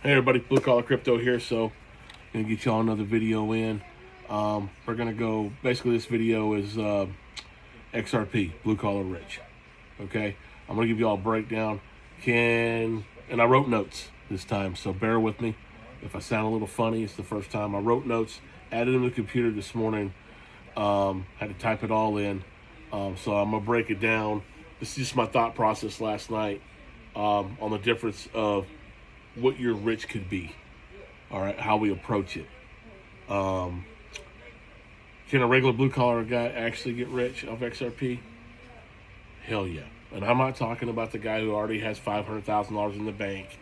Hey everybody, Blue Collar Crypto here. So, gonna get y'all another video in. We're gonna go. Basically, this video is XRP, Blue Collar Rich. Okay, I'm gonna give y'all a breakdown. And I wrote notes this time, so bear with me. If I sound a little funny, it's the first time I wrote notes. Added them to the computer this morning. Had to type it all in. So I'm gonna break it down. This is just my thought process last night on the difference of what your rich could be. All right, how we approach it. Um, can a regular blue collar guy actually get rich off XRP? Hell yeah. And I'm not talking about the guy who already has $500,000 in the bank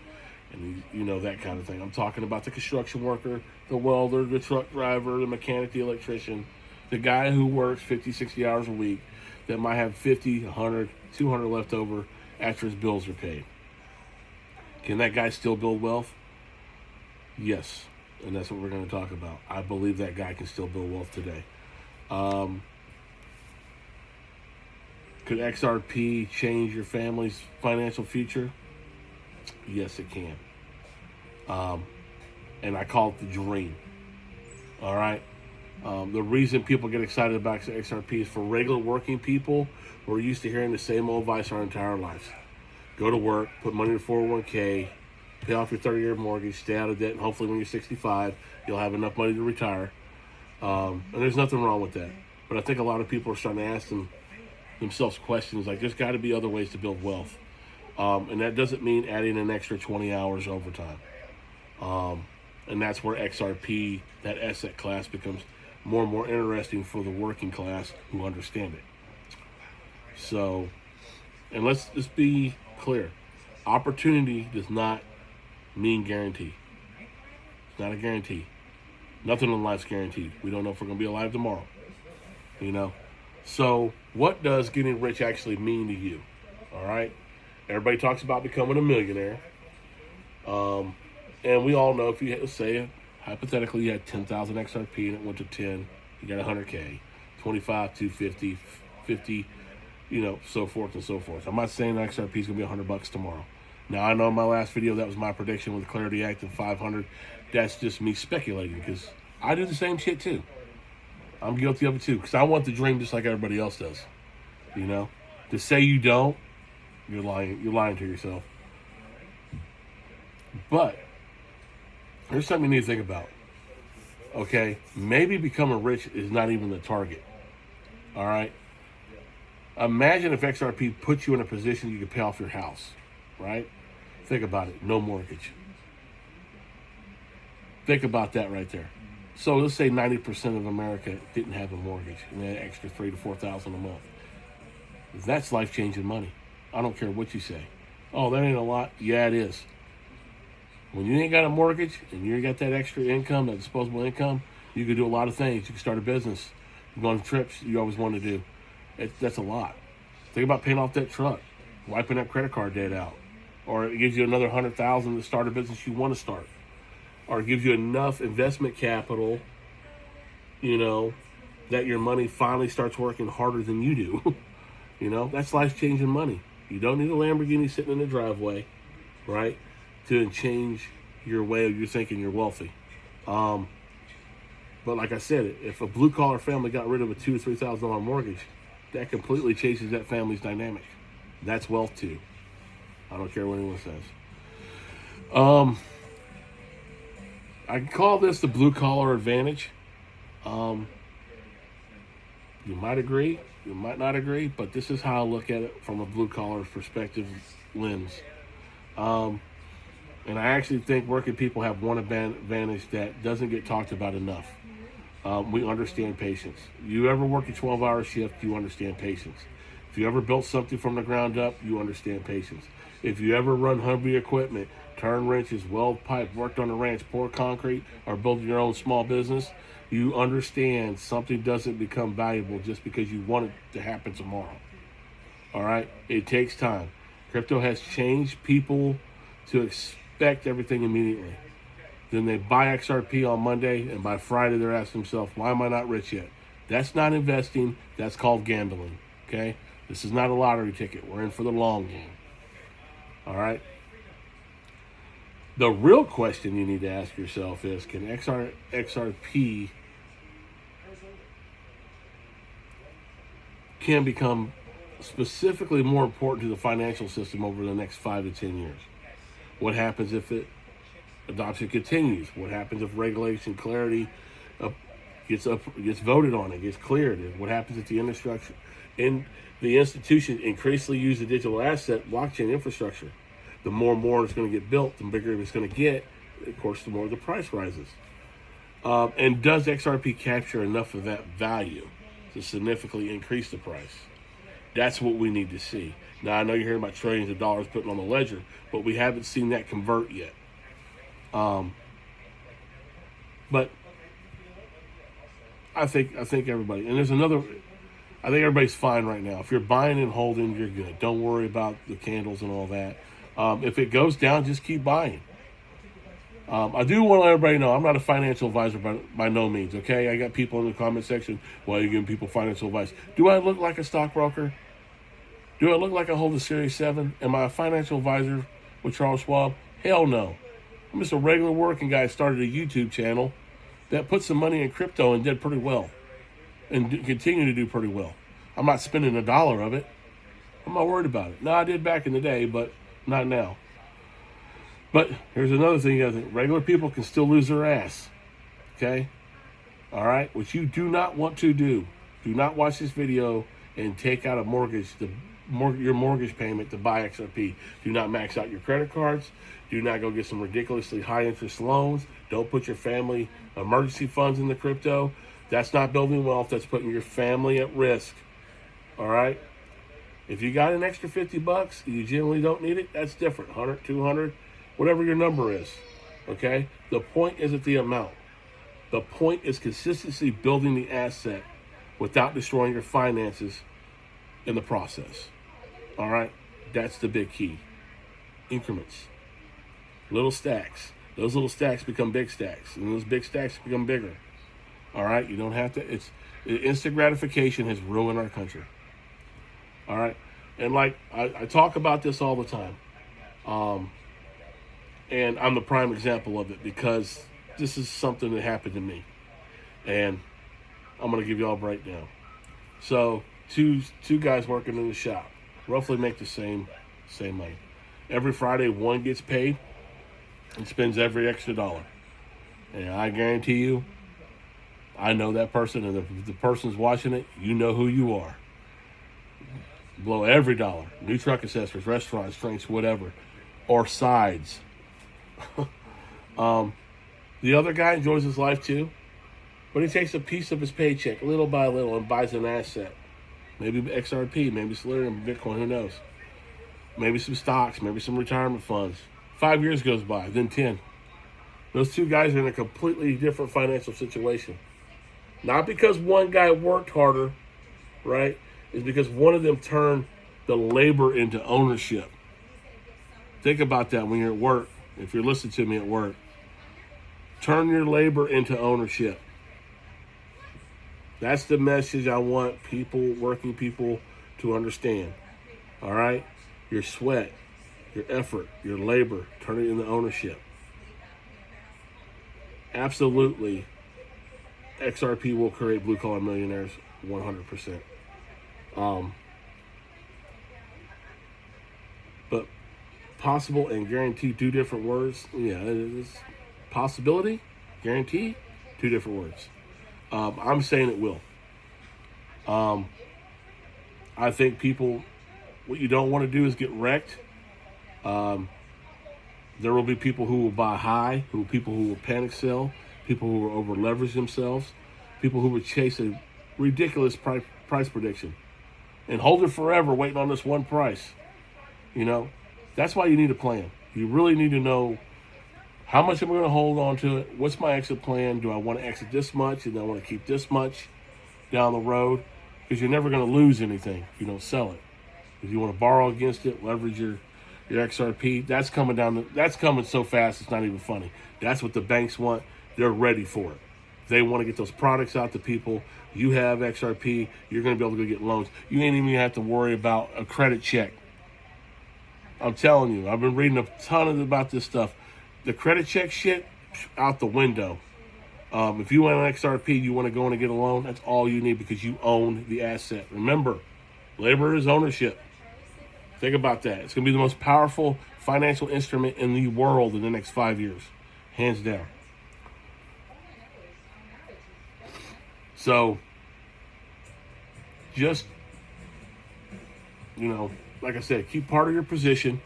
and that kind of thing. I'm talking about the construction worker, the welder, the truck driver, the mechanic, the electrician, the guy who works 50, 60 hours a week that might have 50, 100, 200 left over after his bills are paid. Can that guy still build wealth? Yes, and that's what we're going to talk about. I believe that guy can still build wealth today. Could XRP change your family's financial future? Yes, it can. And I call it the dream. All right. The reason people get excited about XRP is for regular working people who are used to hearing the same old advice our entire lives. Go to work, put money in a 401k, pay off your 30-year mortgage, stay out of debt, and hopefully when you're 65, you'll have enough money to retire. And there's nothing wrong with that. But I think a lot of people are starting to ask themselves questions like, there's got to be other ways to build wealth. And that doesn't mean adding an extra 20 hours overtime. And that's where XRP, that asset class, becomes more and more interesting for the working class who understand it. So, and let's just be clear. Opportunity does not mean guarantee. It's not a guarantee. Nothing in life's guaranteed. We don't know if we're going to be alive tomorrow. So what does getting rich actually mean to you? All right. Everybody talks about becoming a millionaire. And we all know if you say, hypothetically, you had 10,000 XRP and it went to 10, you got 100K, 25, 250, 50, so forth and so forth. I'm not saying that XRP is going to be $100 tomorrow. Now, I know in my last video that was my prediction with Clarity Act of 500. That's just me speculating because I do the same shit too. I'm guilty of it too because I want the dream just like everybody else does. To say you don't, you're lying. You're lying to yourself. But here's something you need to think about. Okay, maybe becoming rich is not even the target. All right. Imagine if XRP puts you in a position you can pay off your house, right? Think about it. No mortgage. Think about that right there. So let's say 90% of America didn't have a mortgage and they had extra $3,000 to $4,000 a month. That's life-changing money. I don't care what you say. Oh, that ain't a lot. Yeah, it is. When you ain't got a mortgage and you ain't got that extra income, that disposable income, you can do a lot of things. You can start a business. You go on trips you always wanted to do. That's a lot. Think about paying off that truck, wiping that credit card debt out. Or it gives you another $100,000 to start a business you want to start. Or it gives you enough investment capital, that your money finally starts working harder than you do. That's life-changing money. You don't need a Lamborghini sitting in the driveway, right, to change your way of your thinking you're wealthy. But like I said, if a blue-collar family got rid of a $2,000 to $3,000 mortgage, that completely changes that family's dynamic. That's wealth too. I don't care what anyone says. I can call this the blue-collar advantage. You might agree, you might not agree, but this is how I look at it from a blue-collar perspective lens. And I actually think working people have one advantage that doesn't get talked about enough. We understand patience. You ever work a 12-hour shift, you understand patience. If you ever built something from the ground up, you understand patience. If you ever run heavy equipment, turn wrenches, weld pipe, worked on a ranch, pour concrete, or build your own small business, you understand something doesn't become valuable just because you want it to happen tomorrow. All right? It takes time. Crypto has changed people to expect everything immediately. Then they buy XRP on Monday, and by Friday they're asking themselves, why am I not rich yet? That's not investing. That's called gambling. Okay? This is not a lottery ticket. We're in for the long game. All right? The real question you need to ask yourself is, can XRP can become specifically more important to the financial system over the next 5 to 10 years? What happens if adoption continues? What happens if regulation clarity gets voted on, it gets cleared? What happens if the institution increasingly use the digital asset blockchain infrastructure? The more and more it's going to get built, the bigger it's going to get. Of course, the more the price rises. And does XRP capture enough of that value to significantly increase the price? That's what we need to see. Now, I know you're hearing about trillions of dollars putting on the ledger, but we haven't seen that convert yet. But I think everybody, and there's another, I think everybody's fine right now. If you're buying and holding, you're good. Don't worry about the candles and all that. If it goes down, just keep buying. I do want to let everybody know I'm not a financial advisor by no means, okay? I got people in the comment section, well, you're giving people financial advice. Do I look like a stockbroker? Do I look like I hold a Series 7? Am I a financial advisor with Charles Schwab? Hell no. I'm just a regular working guy who started a YouTube channel that put some money in crypto and did pretty well. And continue to do pretty well. I'm not spending a dollar of it. I'm not worried about it. No, I did back in the day, but not now. But here's another thing you gotta think. Regular people can still lose their ass. Okay? All right? What you do not want to do not watch this video and take out a mortgage, your mortgage payment to buy XRP. Do not max out your credit cards. Do not go get some ridiculously high interest loans. Don't put your family emergency funds in the crypto. That's not building wealth. That's putting your family at risk. All right? If you got an extra $50, you generally don't need it. That's different. 100, 200, whatever your number is. Okay? The point isn't the amount. The point is consistency building the asset without destroying your finances in the process. All right? That's the big key. Increments. Little stacks. Those little stacks become big stacks. And those big stacks become bigger. All right? You don't have to. Instant gratification has ruined our country. All right? And like, I talk about this all the time. And I'm the prime example of it because this is something that happened to me. And I'm going to give you all a breakdown. So, two guys working in the shop roughly make the same money. Every Friday, one gets paid and spends every extra dollar. And I guarantee you, I know that person, and if the person's watching it, you know who you are. Blow every dollar. New truck accessories, restaurants, drinks, whatever. Or sides. The other guy enjoys his life too, but he takes a piece of his paycheck, little by little, and buys an asset. Maybe XRP, maybe Solarium, Bitcoin, who knows? Maybe some stocks, maybe some retirement funds. 5 years goes by, then 10. Those two guys are in a completely different financial situation. Not because one guy worked harder, right? It's because one of them turned the labor into ownership. Think about that when you're at work. If you're listening to me at work, turn your labor into ownership. That's the message I want working people to understand. All right? Your sweat, your effort, your labor, turn it into ownership. Absolutely, XRP will create blue-collar millionaires 100%. But possible and guarantee, two different words. Yeah, it's possibility, guarantee, two different words. I'm saying it will. I think people, what you don't want to do is get wrecked. There will be people who will buy high, people who will panic sell, people who will over leverage themselves, people who will chase a ridiculous price prediction and hold it forever waiting on this one price. You know, that's why you need a plan. You really need to know how much am I going to hold on to it? What's my exit plan? Do I want to exit this much? And I want to keep this much down the road? Because you're never going to lose anything if you don't sell it. If you want to borrow against it, leverage your XRP, that's coming so fast it's not even funny. That's what the banks want. They're ready for it. They want to get those products out to people. You have XRP, you're going to be able to go get loans. You ain't even have to worry about a credit check. I'm telling you, I've been reading a ton about this stuff. The credit check shit, out the window. If you want an XRP, you want to go in and get a loan, that's all you need because you own the asset. Remember, labor is ownership. Think about that. It's going to be the most powerful financial instrument in the world in the next 5 years. Hands down. So, just, like I said, keep part of your position,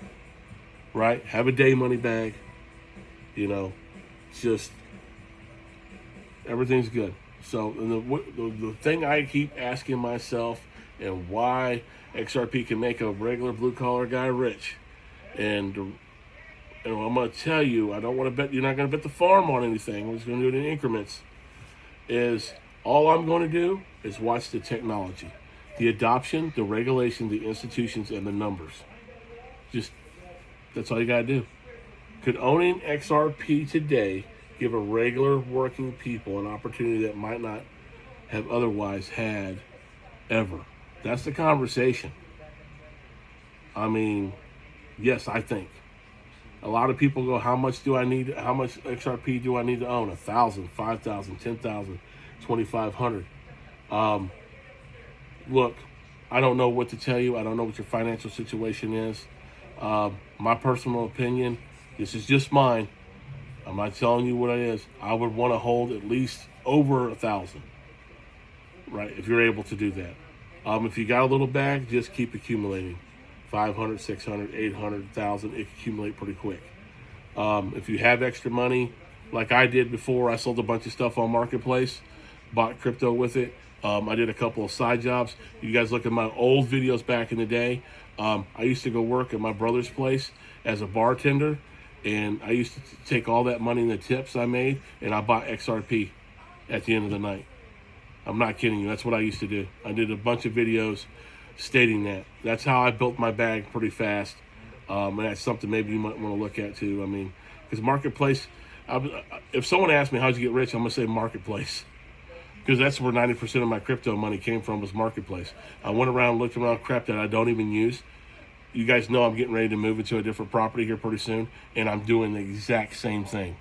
right? Have a day money bag. Just everything's good. So the thing I keep asking myself, and why XRP can make a regular blue collar guy rich, and I'm going to tell you, I don't want to bet, you're not going to bet the farm on anything. We're just going to do it in increments. Is all I'm going to do is watch the technology, the adoption, the regulation, the institutions, and the numbers. Just, that's all you got to do. Could owning XRP today give a regular working people an opportunity that might not have otherwise had ever? That's the conversation. I mean, yes, I think. A lot of people go, how much XRP do I need to own? 1,000, 5,000, 10,000, 2,500. Look, I don't know what to tell you. I don't know what your financial situation is. My personal opinion, this is just mine. I'm not telling you what it is. I would want to hold at least over 1,000, right? If you're able to do that. If you got a little bag, just keep accumulating. 500, 600, 800, 1,000, it can accumulate pretty quick. If you have extra money, like I did before, I sold a bunch of stuff on Marketplace, bought crypto with it. I did a couple of side jobs. You guys look at my old videos back in the day. I used to go work at my brother's place as a bartender, and I used to take all that money in the tips I made, and I bought XRP at the end of the night. I'm not kidding you. That's what I used to do. I did a bunch of videos stating that. That's how I built my bag pretty fast. And that's something maybe you might want to look at too. I mean, because Marketplace, if someone asked me how'd you get rich, I'm going to say Marketplace. Because that's where 90% of my crypto money came from, was Marketplace. I went around, looked around crap that I don't even use. You guys know I'm getting ready to move into a different property here pretty soon, and I'm doing the exact same thing,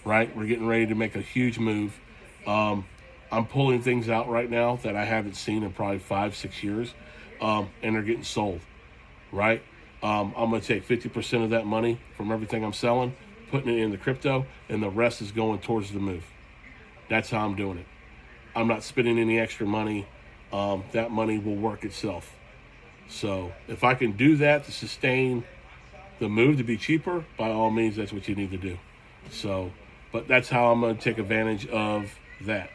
right? We're getting ready to make a huge move. I'm pulling things out right now that I haven't seen in probably 5-6 years, and they're getting sold, right? I'm going to take 50% of that money from everything I'm selling, putting it in the crypto, and the rest is going towards the move. That's how I'm doing it. I'm not spending any extra money. That money will work itself. So if I can do that to sustain the move to be cheaper, by all means, that's what you need to do. So, but that's how I'm going to take advantage of that.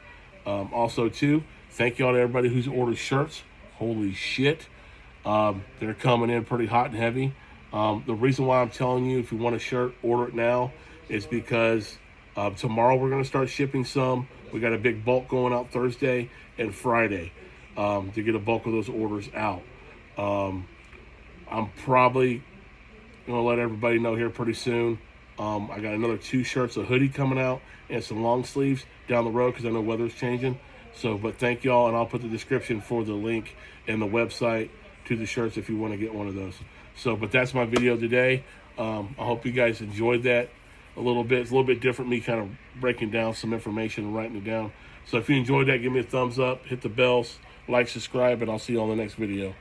Also, too, thank y'all to everybody who's ordered shirts. Holy shit. They're coming in pretty hot and heavy. The reason why I'm telling you, if you want a shirt, order it now, is because tomorrow we're going to start shipping some. We got a big bulk going out Thursday and Friday to get a bulk of those orders out. I'm probably going to let everybody know here pretty soon. I got another 2 shirts, a hoodie coming out, and some long sleeves down the road because I know weather's changing. So, but thank y'all, and I'll put the description for the link and the website to the shirts if you want to get one of those. So, but that's my video today. I hope you guys enjoyed that a little bit. It's a little bit different, me kind of breaking down some information and writing it down. So if you enjoyed that, give me a thumbs up, hit the bells, like, subscribe, and I'll see you on the next video.